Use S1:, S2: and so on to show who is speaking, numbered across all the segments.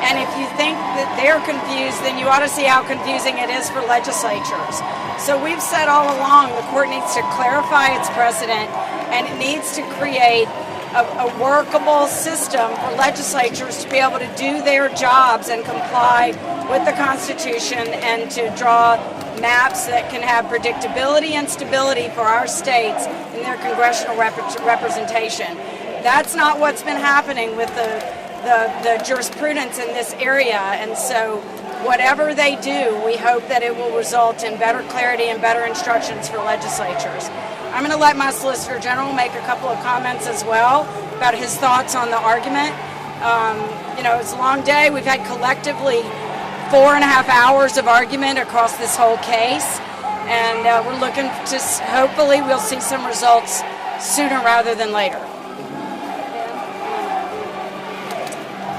S1: And if you think that they're confused, then you ought to see how confusing it is for legislatures. So we've said all along the court needs to clarify its precedent, and it needs to create a workable system for legislatures to be able to do their jobs and comply with the Constitution and to draw maps that can have predictability and stability for our states in their congressional representation. That's not what's been happening with the jurisprudence in this area, and so whatever they do, we hope that it will result in better clarity and better instructions for legislatures. I'm going to let my Solicitor General make a couple of comments as well about his thoughts on the argument. It's a long day. We've had collectively 4.5 hours of argument across this whole case, and we're looking to, hopefully we'll see some results sooner rather than later.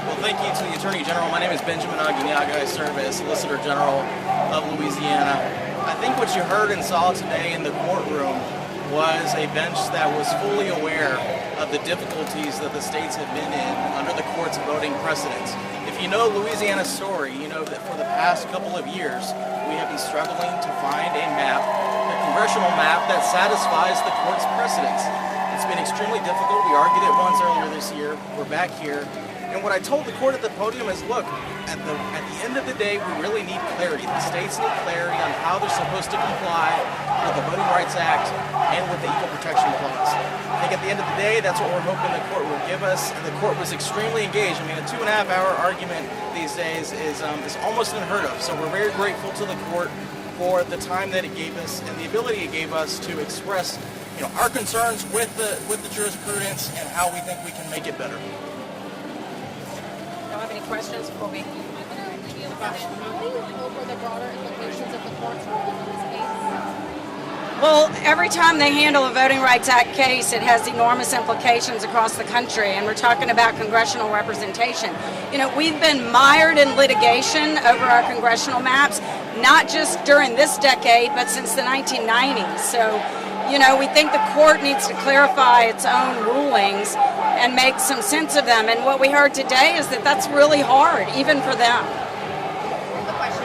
S2: Well, thank you to the Attorney General. My name is Benjamin Aguinaga. I serve as Solicitor General of Louisiana. I think what you heard and saw today in the courtroom was a bench that was fully aware of the difficulties that the states have been in under the court's voting precedents. If you know Louisiana's story, you know that for the past couple of years, we have been struggling to find a map, a congressional map that satisfies the court's precedents. It's been extremely difficult. We argued it once earlier this year. We're back here. And what I told the court at the podium is, look, at the end of the day, we really need clarity. The states need clarity on how they're supposed to comply with the Voting Rights Act and with the Equal Protection Clause. I think at the end of the day, that's what we're hoping the court will give us. And the court was extremely engaged. I mean, a 2.5-hour argument these days is almost unheard of. So we're very grateful to the court for the time that it gave us and the ability it gave us to express, our concerns with the jurisprudence and how we think we can make it better.
S3: Don't have any questions before we over the broader implications of the court's ruling in this case?
S1: Well, every time they handle a Voting Rights Act case, it has enormous implications across the country, and we're talking about congressional representation. We've been mired in litigation over our congressional maps, not just during this decade, but since the 1990s. So, we think the court needs to clarify its own rulings and make some sense of them. And what we heard today is that that's really hard, even for them.
S3: The question.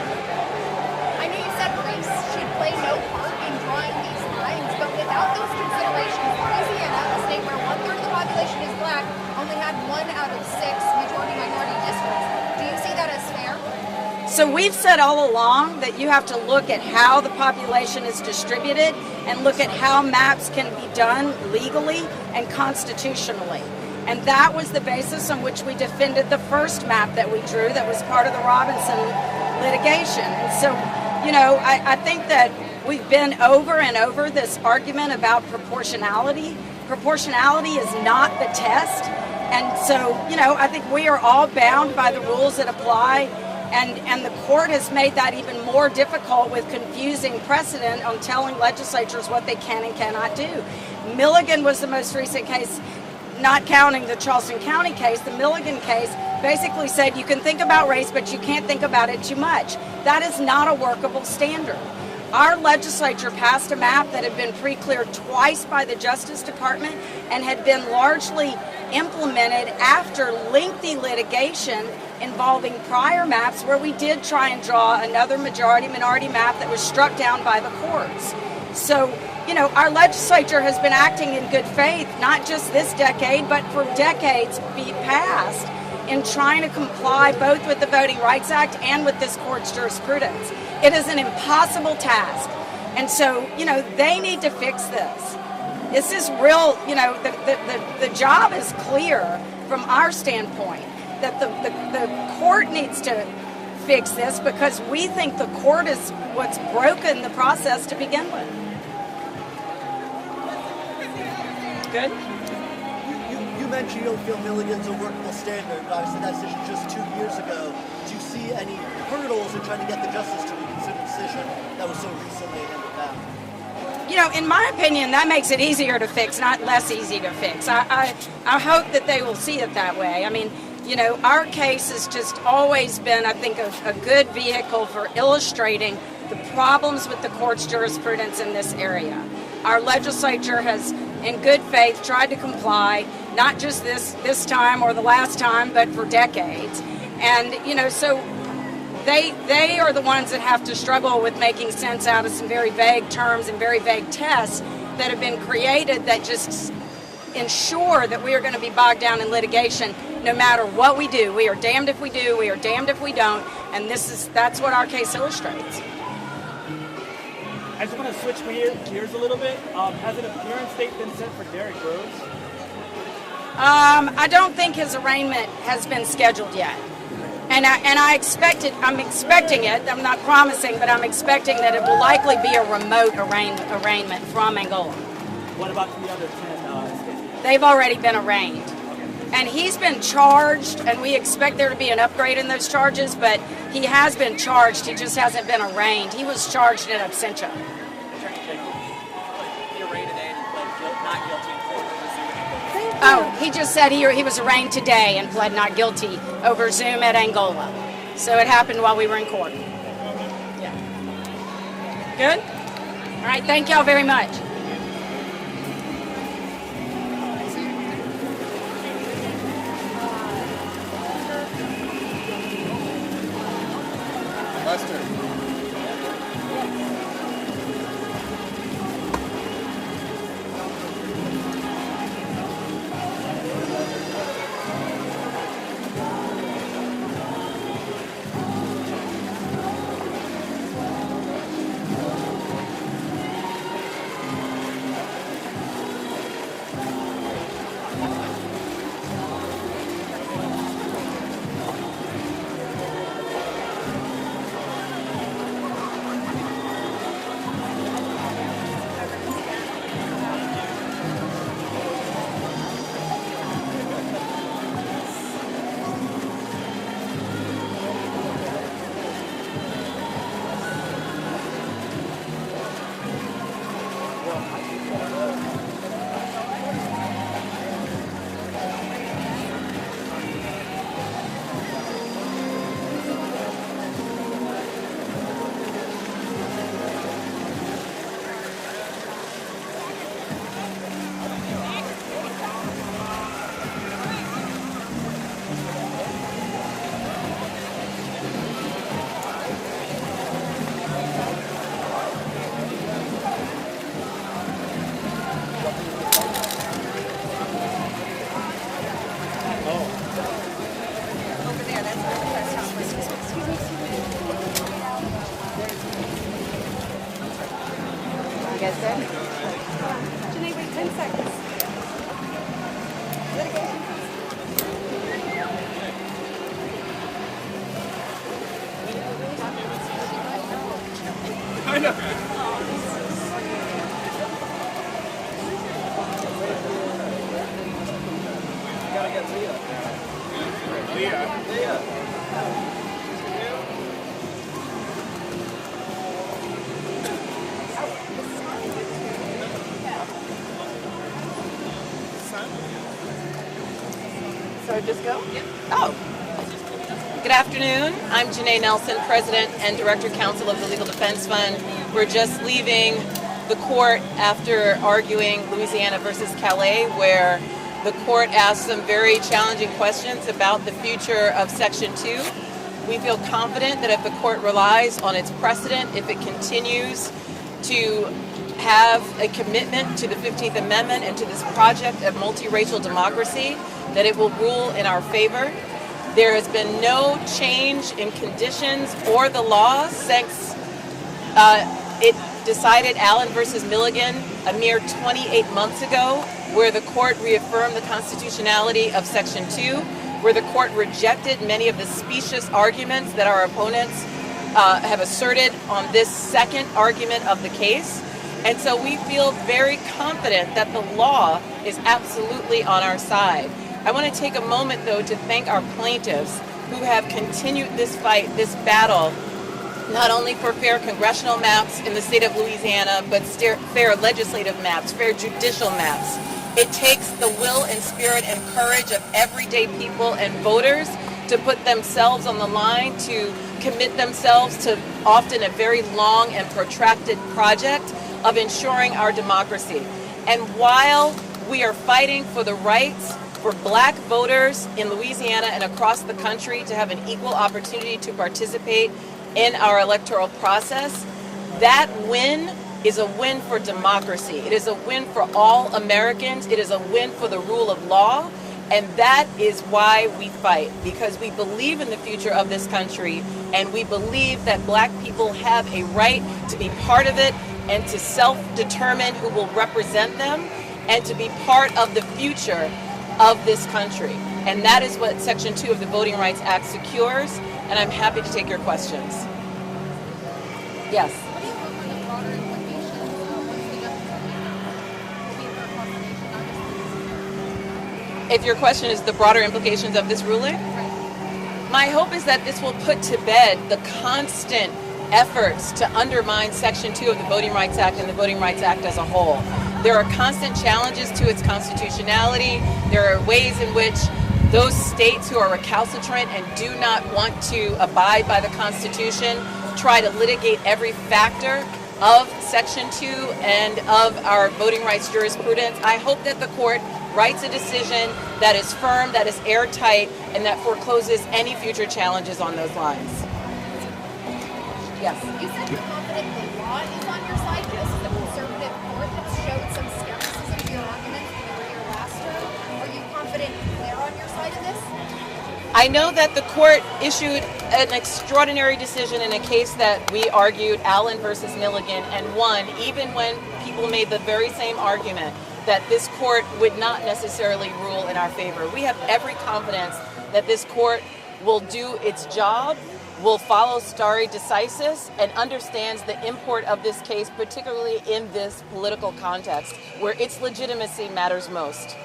S3: I know you said race should play no part in drawing these lines, but without those considerations, Louisiana, a state where 1/3 of the population is black, only had 1 out of 6 majority-minority districts. Do you see that as fair?
S1: So we've said all along that you have to look at how the population is distributed and look at how maps can be done legally and constitutionally. And that was the basis on which we defended the first map that we drew that was part of the Robinson litigation. And so, I think that we've been over and over this argument about proportionality. Proportionality is not the test. And so, I think we are all bound by the rules that apply. And the court has made that even more difficult with confusing precedent on telling legislatures what they can and cannot do. Milligan was the most recent case, not counting the Charleston County case. The Milligan case basically said you can think about race, but you can't think about it too much. That is not a workable standard. Our legislature passed a map that had been pre-cleared twice by the Justice Department and had been largely implemented after lengthy litigation involving prior maps where we did try and draw another majority-minority map that was struck down by the courts. So, our legislature has been acting in good faith, not just this decade, but for decades past, in trying to comply both with the Voting Rights Act and with this court's jurisprudence. It is an impossible task. And so, they need to fix this. This is real, the job is clear from our standpoint that the court needs to fix this because we think the court is what's broken the process to begin with. Good?
S4: You mentioned you don't feel Milligan's a workable standard, but obviously that decision just 2 years ago. Do you see any hurdles in trying to get the justice to reconsider the decision that was so recently handed down?
S1: In my opinion, that makes it easier to fix, not less easy to fix. I hope that they will see it that way. I mean, our case has just always been, I think, a good vehicle for illustrating the problems with the court's jurisprudence in this area. Our legislature has, in good faith, tried to comply, not just this time or the last time, but for decades. And, so they are the ones that have to struggle with making sense out of some very vague terms and very vague tests that have been created that just ensure that we are going to be bogged down in litigation no matter what we do. We are damned if we do, we are damned if we don't, and that's what our case illustrates.
S5: I just want to switch gears a little bit. Has an appearance date been set for Derrick Rose?
S1: I don't think his arraignment has been scheduled yet. I'm expecting it. I'm not promising, but I'm expecting that it will likely be a remote arraignment from Angola.
S5: What about the other 10 states?
S1: They've already been arraigned. And he's been charged, and we expect there to be an upgrade in those charges, but he has been charged, he just hasn't been arraigned. He was charged in absentia.
S6: He arraigned today and pled not guilty in court over Zoom.
S1: Oh, he just said he was arraigned today and pled not guilty over Zoom at Angola. So it happened while we were in court. Yeah. Good? All right, thank y'all very much.
S7: Lester.
S3: Janae, wait 10 seconds. Litigation.
S5: I know.
S6: You gotta get Leah. Leah.
S8: So just go? Yep. Oh. Good afternoon. I'm Janae Nelson, President and Director Counsel of the Legal Defense Fund. We're just leaving the court after arguing Louisiana versus Calais, where the court asked some very challenging questions about the future of Section 2. We feel confident that if the court relies on its precedent, if it continues to have a commitment to the 15th Amendment and to this project of multiracial democracy, that it will rule in our favor. There has been no change in conditions or the law since it decided Allen versus Milligan a mere 28 months ago, where the court reaffirmed the constitutionality of Section 2, where the court rejected many of the specious arguments that our opponents have asserted on this second argument of the case. And so we feel very confident that the law is absolutely on our side. I want to take a moment, though, to thank our plaintiffs who have continued this fight, this battle, not only for fair congressional maps in the state of Louisiana, but fair legislative maps, fair judicial maps. It takes the will and spirit and courage of everyday people and voters to put themselves on the line, to commit themselves to often a very long and protracted project of ensuring our democracy. And while we are fighting for the rights for black voters in Louisiana and across the country to have an equal opportunity to participate in our electoral process. That win is a win for democracy. It is a win for all Americans. It is a win for the rule of law. And that is why we fight, because we believe in the future of this country, and we believe that black people have a right to be part of it and to self-determine who will represent them and to be part of the future of this country. And that is what Section 2 of the Voting Rights Act secures, and I'm happy to take your questions. Yes.
S3: What do you hope are the broader implications once the justice will be for constitution, not just
S8: If your question is the broader implications of this ruling, my hope is that this will put to bed the constant efforts to undermine Section 2 of the Voting Rights Act and the Voting Rights Act as a whole. There are constant challenges to its constitutionality. There are ways in which those states who are recalcitrant and do not want to abide by the Constitution try to litigate every factor of Section 2 and of our voting rights jurisprudence. I hope that the court writes a decision that is firm, that is airtight, and that forecloses any future challenges on those lines. Yes.
S3: You said you're confident the law is on your side. This is a conservative court that showed some skepticism to your arguments in your last term. Are you confident they're on your side in this?
S8: I know that the court issued an extraordinary decision in a case that we argued, Allen versus Milligan, and won, even when people made the very same argument that this court would not necessarily rule in our favor. We have every confidence that this court will do its job, will follow stare decisis, and understands the import of this case, particularly in this political context, where its legitimacy matters most.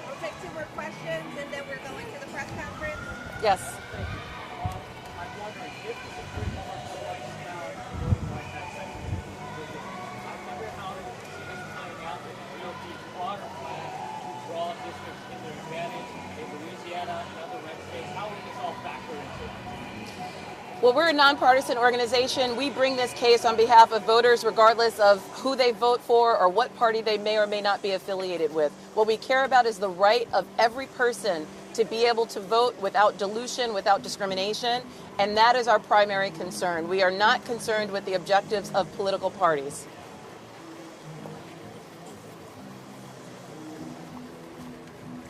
S7: We'll take 2 more questions and then we're going to the press conference.
S8: Yes.
S5: I'm wondering if the Supreme Court strikes down voting rights act section, I wonder how it is playing out with the GOP's broader plan to draw districts in their advantage in Louisiana and other red states. How will this all factor into it?
S8: Well, we're a nonpartisan organization. We bring this case on behalf of voters regardless of who they vote for or what party they may or may not be affiliated with. What we care about is the right of every person to be able to vote without dilution, without discrimination, and that is our primary concern. We are not concerned with the objectives of political parties.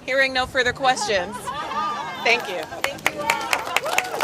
S8: Hearing no further questions. Thank you.
S7: Thank you all.